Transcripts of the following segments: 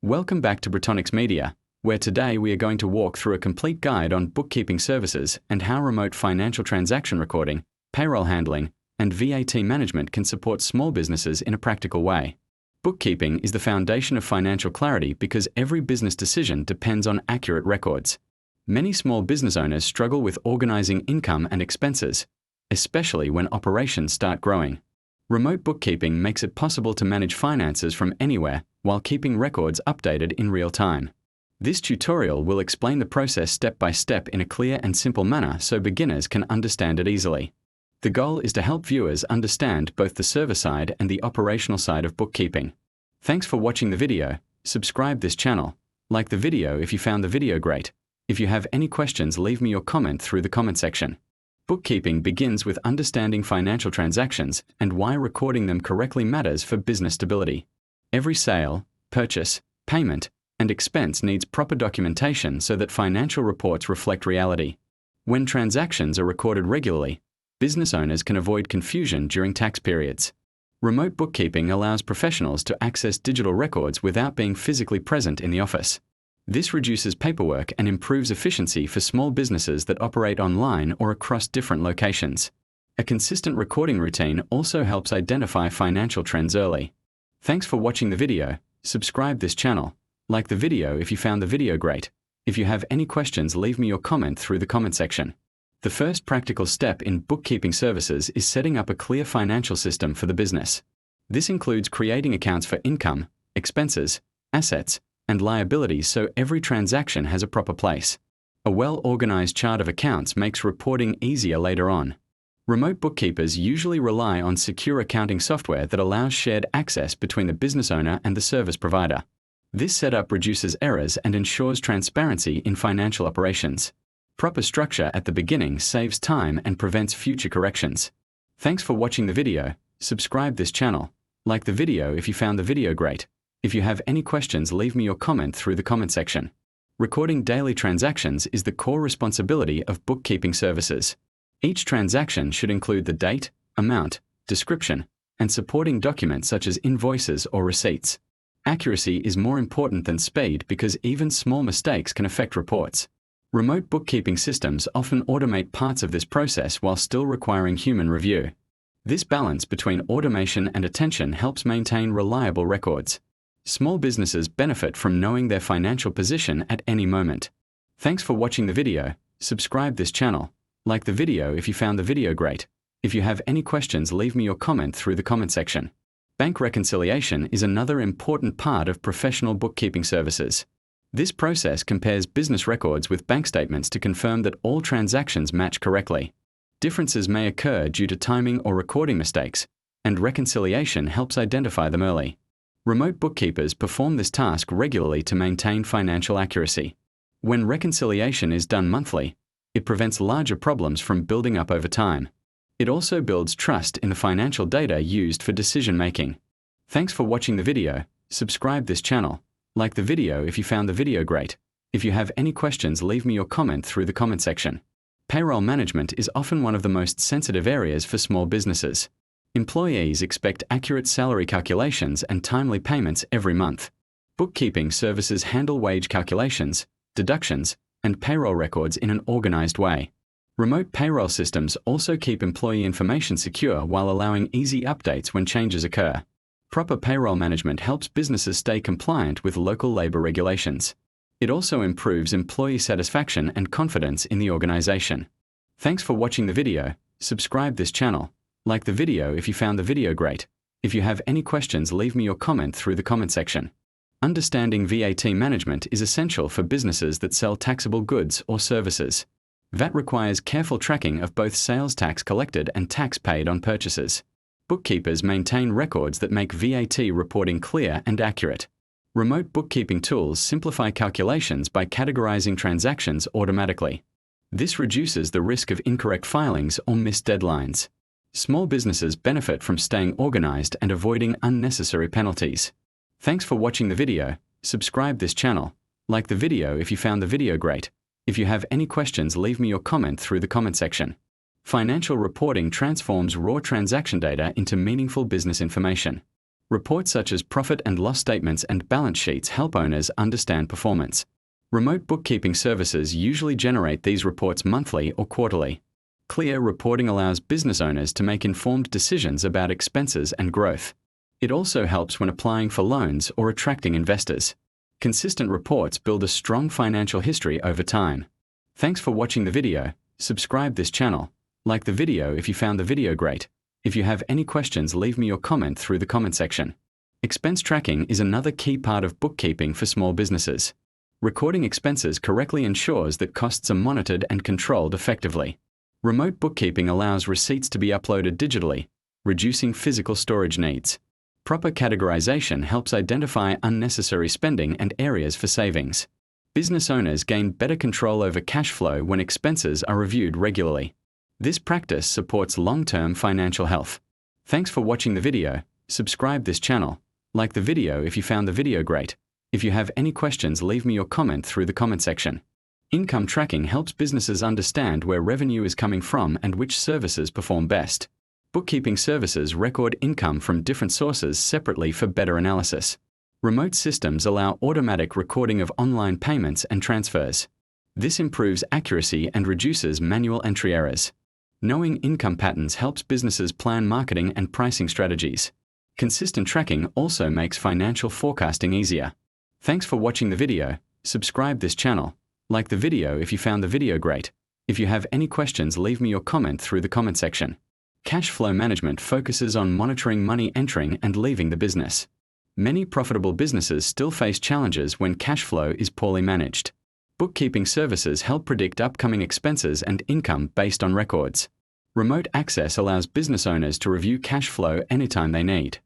Welcome back to Bretonix Media, where today we are going to walk through a complete guide on bookkeeping services and how remote financial transaction recording, payroll handling, and VAT management can support small businesses in a practical way. Bookkeeping is the foundation of financial clarity because every business decision depends on accurate records. Many small business owners struggle with organizing income and expenses, especially when operations start growing. Remote bookkeeping makes it possible to manage finances from anywhere while keeping records updated in real time. This tutorial will explain the process step by step in a clear and simple manner so beginners can understand it easily. The goal is to help viewers understand both the server side and the operational side of bookkeeping. Thanks for watching the video. Subscribe this channel. Like the video if you found the video great. If you have any questions, leave me your comment through the comment section. Bookkeeping begins with understanding financial transactions and why recording them correctly matters for business stability. Every sale, purchase, payment, and expense needs proper documentation so that financial reports reflect reality. When transactions are recorded regularly, business owners can avoid confusion during tax periods. Remote bookkeeping allows professionals to access digital records without being physically present in the office. This reduces paperwork and improves efficiency for small businesses that operate online or across different locations. A consistent recording routine also helps identify financial trends early. Thanks for watching the video. Subscribe this channel. Like the video if you found the video great. If you have any questions, leave me your comment through the comment section. The first practical step in bookkeeping services is setting up a clear financial system for the business. This includes creating accounts for income, expenses, assets, and liabilities so every transaction has a proper place. A well-organized chart of accounts makes reporting easier later on. Remote bookkeepers usually rely on secure accounting software that allows shared access between the business owner and the service provider. This setup reduces errors and ensures transparency in financial operations. Proper structure at the beginning saves time and prevents future corrections. Thanks for watching the video. Subscribe this channel. Like the video if you found the video great. If you have any questions, leave me your comment through the comment section. Recording daily transactions is the core responsibility of bookkeeping services. Each transaction should include the date, amount, description, and supporting documents such as invoices or receipts. Accuracy is more important than speed because even small mistakes can affect reports. Remote bookkeeping systems often automate parts of this process while still requiring human review. This balance between automation and attention helps maintain reliable records. Small businesses benefit from knowing their financial position at any moment. Thanks for watching the video. Subscribe this channel. Like the video if you found the video great. If you have any questions, leave me your comment through the comment section. Bank reconciliation is another important part of professional bookkeeping services. This process compares business records with bank statements to confirm that all transactions match correctly. Differences may occur due to timing or recording mistakes, and reconciliation helps identify them early. Remote bookkeepers perform this task regularly to maintain financial accuracy. When reconciliation is done monthly, it prevents larger problems from building up over time. It also builds trust in the financial data used for decision-making. Thanks for watching the video. Subscribe this channel. Like the video if you found the video great. If you have any questions, leave me your comment through the comment section. Payroll management is often one of the most sensitive areas for small businesses. Employees expect accurate salary calculations and timely payments every month. Bookkeeping services handle wage calculations, deductions, and payroll records in an organized way. Remote payroll systems also keep employee information secure while allowing easy updates when changes occur. Proper payroll management helps businesses stay compliant with local labor regulations. It also improves employee satisfaction and confidence in the organization. Thanks for watching the video. Subscribe this channel. Like the video if you found the video great. If you have any questions, leave me your comment through the comment section. Understanding VAT management is essential for businesses that sell taxable goods or services. VAT requires careful tracking of both sales tax collected and tax paid on purchases. Bookkeepers maintain records that make VAT reporting clear and accurate. Remote bookkeeping tools simplify calculations by categorizing transactions automatically. This reduces the risk of incorrect filings or missed deadlines. Small businesses benefit from staying organized and avoiding unnecessary penalties. Thanks for watching the video. Subscribe this channel. Like the video if you found the video great. If you have any questions, leave me your comment through the comment section. Financial reporting transforms raw transaction data into meaningful business information. Reports such as profit and loss statements and balance sheets help owners understand performance. Remote bookkeeping services usually generate these reports monthly or quarterly. Clear reporting allows business owners to make informed decisions about expenses and growth. It also helps when applying for loans or attracting investors. Consistent reports build a strong financial history over time. Thanks for watching the video. Subscribe this channel. Like the video if you found the video great. If you have any questions, leave me your comment through the comment section. Expense tracking is another key part of bookkeeping for small businesses. Recording expenses correctly ensures that costs are monitored and controlled effectively. Remote bookkeeping allows receipts to be uploaded digitally, reducing physical storage needs. Proper categorization helps identify unnecessary spending and areas for savings. Business owners gain better control over cash flow when expenses are reviewed regularly. This practice supports long-term financial health. Thanks for watching the video. Subscribe this channel. Like the video if you found the video great. If you have any questions, leave me your comment through the comment section. Income tracking helps businesses understand where revenue is coming from and which services perform best. Bookkeeping services record income from different sources separately for better analysis. Remote systems allow automatic recording of online payments and transfers. This improves accuracy and reduces manual entry errors. Knowing income patterns helps businesses plan marketing and pricing strategies. Consistent tracking also makes financial forecasting easier. Thanks for watching the video. Subscribe this channel. Like the video if you found the video great. If you have any questions, leave me your comment through the comment section. Cash flow management focuses on monitoring money entering and leaving the business. Many profitable businesses still face challenges when cash flow is poorly managed. Bookkeeping services help predict upcoming expenses and income based on records. Remote access allows business owners to review cash flow anytime they need.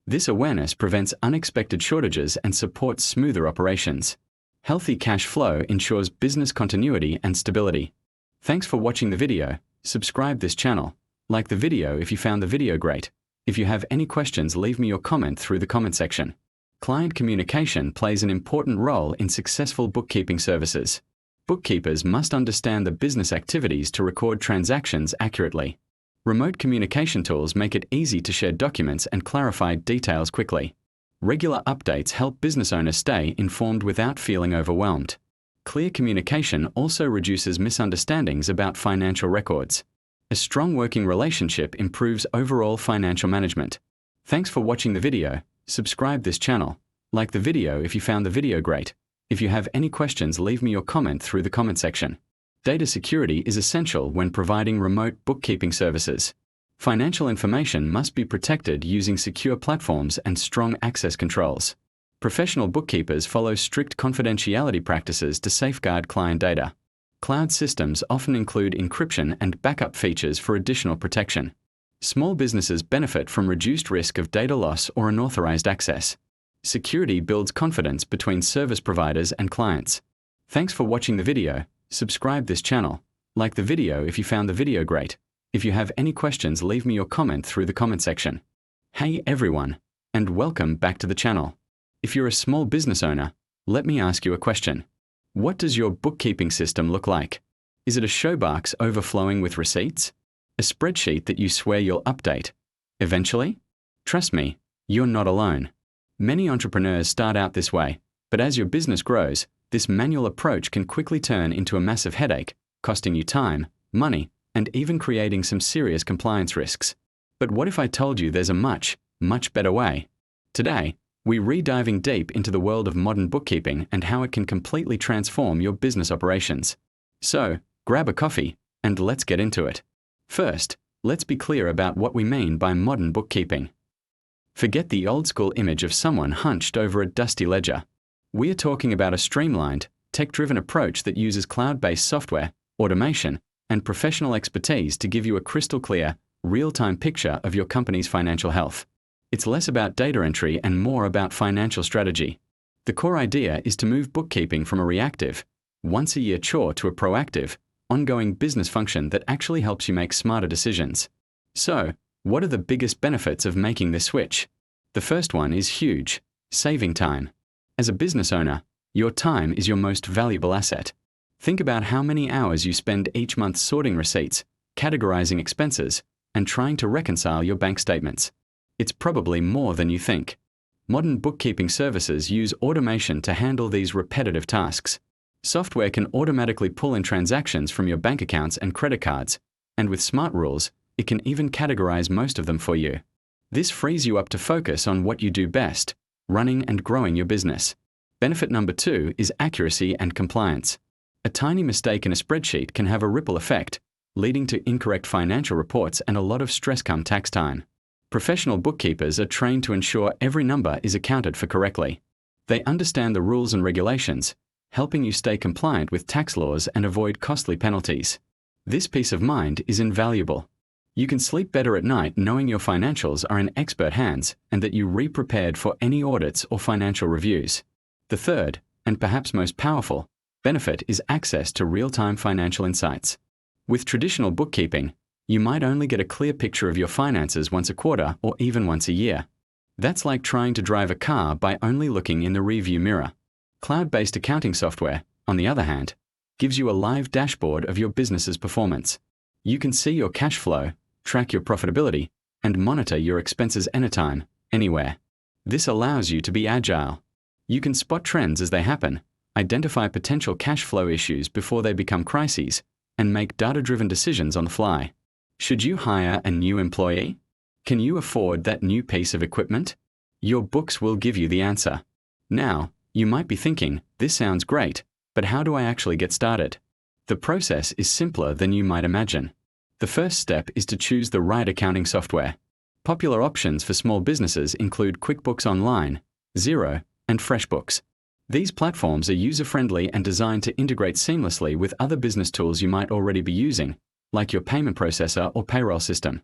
This awareness prevents unexpected shortages and supports smoother operations. Healthy cash flow ensures business continuity and stability. Thanks for watching the video. Subscribe this channel. Like the video if you found the video great. If you have any questions, leave me your comment through the comment section. Client communication plays an important role in successful bookkeeping services. Bookkeepers must understand the business activities to record transactions accurately. Remote communication tools make it easy to share documents and clarify details quickly. Regular updates help business owners stay informed without feeling overwhelmed. Clear communication also reduces misunderstandings about financial records. A strong working relationship improves overall financial management. Thanks for watching the video. Subscribe this channel. Like the video if you found the video great. If you have any questions, leave me your comment through the comment section. Data security is essential when providing remote bookkeeping services. Financial information must be protected using secure platforms and strong access controls. Professional bookkeepers follow strict confidentiality practices to safeguard client data. Cloud systems often include encryption and backup features for additional protection. Small businesses benefit from reduced risk of data loss or unauthorized access. Security builds confidence between service providers and clients. Thanks for watching the video. Subscribe this channel. Like the video if you found the video great. If you have any questions, leave me your comment through the comment section. Hey everyone, and welcome back to the channel. If you're a small business owner, let me ask you a question. What does your bookkeeping system look like? Is it a showbox overflowing with receipts? A spreadsheet that you swear you'll update eventually? Trust me, you're not alone. Many entrepreneurs start out this way, but as your business grows, this manual approach can quickly turn into a massive headache, costing you time, money, and even creating some serious compliance risks. But what if I told you there's a much better way? Today, we're diving deep into the world of modern bookkeeping and how it can completely transform your business operations. So, grab a coffee, and let's get into it. First, let's be clear about what we mean by modern bookkeeping. Forget the old-school image of someone hunched over a dusty ledger. We are talking about a streamlined, tech-driven approach that uses cloud-based software, automation, and professional expertise to give you a crystal-clear, real-time picture of your company's financial health. It's less about data entry and more about financial strategy. The core idea is to move bookkeeping from a reactive, once-a-year chore to a proactive, ongoing business function that actually helps you make smarter decisions. So, what are the biggest benefits of making this switch? The first one is huge: saving time. As a business owner, your time is your most valuable asset. Think about how many hours you spend each month sorting receipts, categorizing expenses, and trying to reconcile your bank statements. It's probably more than you think. Modern bookkeeping services use automation to handle these repetitive tasks. Software can automatically pull in transactions from your bank accounts and credit cards, and with smart rules, it can even categorize most of them for you. This frees you up to focus on what you do best, running and growing your business. Benefit number 2 is accuracy and compliance. A tiny mistake in a spreadsheet can have a ripple effect, leading to incorrect financial reports and a lot of stress come tax time. Professional bookkeepers are trained to ensure every number is accounted for correctly. They understand the rules and regulations, helping you stay compliant with tax laws and avoid costly penalties. This peace of mind is invaluable. You can sleep better at night knowing your financials are in expert hands and that you're prepared for any audits or financial reviews. The third, and perhaps most powerful, benefit is access to real-time financial insights. With traditional bookkeeping, you might only get a clear picture of your finances once a quarter or even once a year. That's like trying to drive a car by only looking in the rearview mirror. Cloud-based accounting software, on the other hand, gives you a live dashboard of your business's performance. You can see your cash flow, track your profitability, and monitor your expenses anytime, anywhere. This allows you to be agile. You can spot trends as they happen, identify potential cash flow issues before they become crises, and make data-driven decisions on the fly. Should you hire a new employee? Can you afford that new piece of equipment? Your books will give you the answer. Now, you might be thinking, this sounds great, but how do I actually get started? The process is simpler than you might imagine. The first step is to choose the right accounting software. Popular options for small businesses include QuickBooks Online, Xero, and FreshBooks. These platforms are user-friendly and designed to integrate seamlessly with other business tools you might already be using, like your payment processor or payroll system.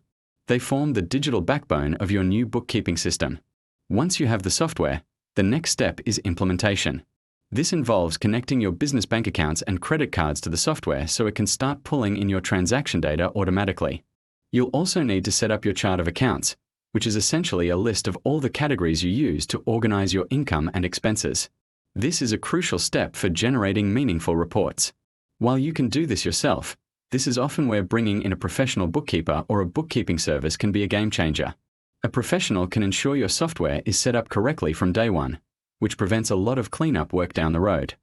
They form the digital backbone of your new bookkeeping system. Once you have the software, the next step is implementation. This involves connecting your business bank accounts and credit cards to the software so it can start pulling in your transaction data automatically. You'll also need to set up your chart of accounts, which is essentially a list of all the categories you use to organize your income and expenses. This is a crucial step for generating meaningful reports. While you can do this yourself, this is often where bringing in a professional bookkeeper or a bookkeeping service can be a game changer. A professional can ensure your software is set up correctly from day one, which prevents a lot of cleanup work down the road.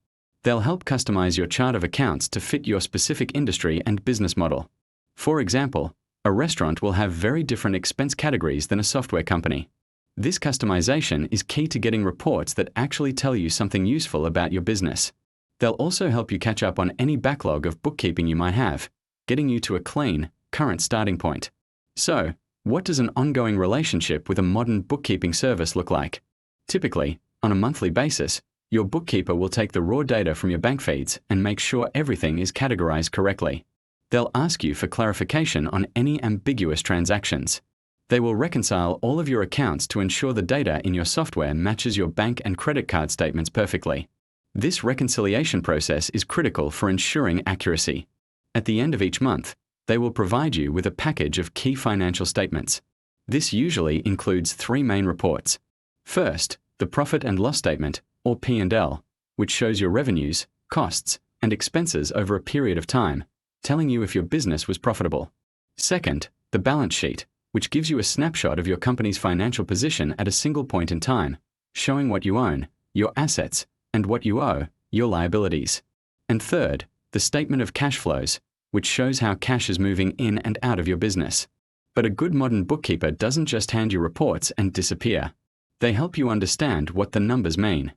They'll help customize your chart of accounts to fit your specific industry and business model. For example, a restaurant will have very different expense categories than a software company. This customization is key to getting reports that actually tell you something useful about your business. They'll also help you catch up on any backlog of bookkeeping you might have, getting you to a clean, current starting point. So, what does an ongoing relationship with a modern bookkeeping service look like? Typically, on a monthly basis, your bookkeeper will take the raw data from your bank feeds and make sure everything is categorized correctly. They'll ask you for clarification on any ambiguous transactions. They will reconcile all of your accounts to ensure the data in your software matches your bank and credit card statements perfectly. This reconciliation process is critical for ensuring accuracy. At the end of each month, they will provide you with a package of key financial statements. This usually includes 3 main reports. First, the profit and loss statement, or P&L, which shows your revenues, costs, and expenses over a period of time, telling you if your business was profitable. Second, the balance sheet, which gives you a snapshot of your company's financial position at a single point in time, showing what you own, your assets, and what you owe, your liabilities. And third, the statement of cash flows, which shows how cash is moving in and out of your business. But a good modern bookkeeper doesn't just hand you reports and disappear. They help you understand what the numbers mean.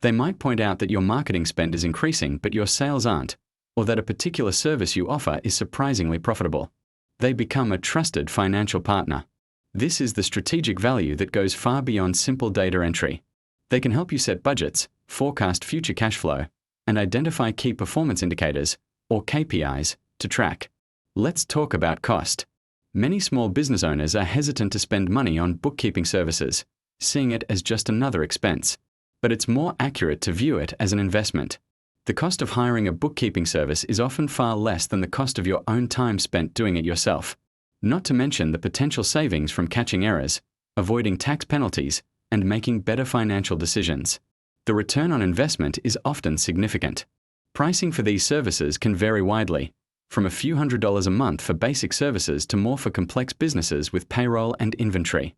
They might point out that your marketing spend is increasing but your sales aren't, or that a particular service you offer is surprisingly profitable. They become a trusted financial partner. This is the strategic value that goes far beyond simple data entry. They can help you set budgets, forecast future cash flow, and identify key performance indicators, or KPIs, to track. Let's talk about cost. Many small business owners are hesitant to spend money on bookkeeping services, seeing it as just another expense. But it's more accurate to view it as an investment. The cost of hiring a bookkeeping service is often far less than the cost of your own time spent doing it yourself. Not to mention the potential savings from catching errors, avoiding tax penalties, and making better financial decisions. The return on investment is often significant. Pricing for these services can vary widely, from a few $100s a month for basic services to more for complex businesses with payroll and inventory.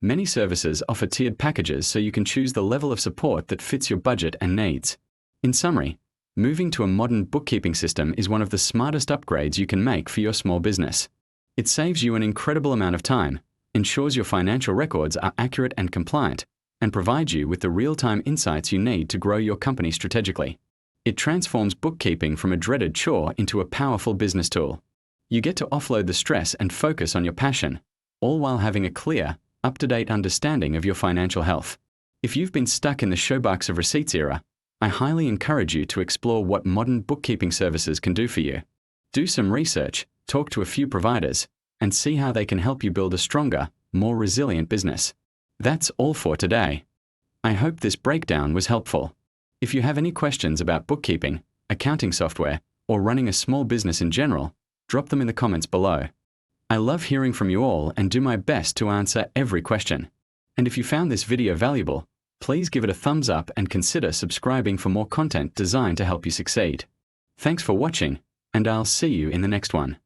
Many services offer tiered packages so you can choose the level of support that fits your budget and needs. In summary, moving to a modern bookkeeping system is one of the smartest upgrades you can make for your small business. It saves you an incredible amount of time, ensures your financial records are accurate and compliant, and provides you with the real-time insights you need to grow your company strategically. It transforms bookkeeping from a dreaded chore into a powerful business tool. You get to offload the stress and focus on your passion, all while having a clear, up-to-date understanding of your financial health. If you've been stuck in the showbox of receipts era, I highly encourage you to explore what modern bookkeeping services can do for you. Do some research, talk to a few providers, and see how they can help you build a stronger, more resilient business. That's all for today. I hope this breakdown was helpful. If you have any questions about bookkeeping, accounting software, or running a small business in general, drop them in the comments below. I love hearing from you all and do my best to answer every question. And if you found this video valuable, please give it a thumbs up and consider subscribing for more content designed to help you succeed. Thanks for watching, and I'll see you in the next one.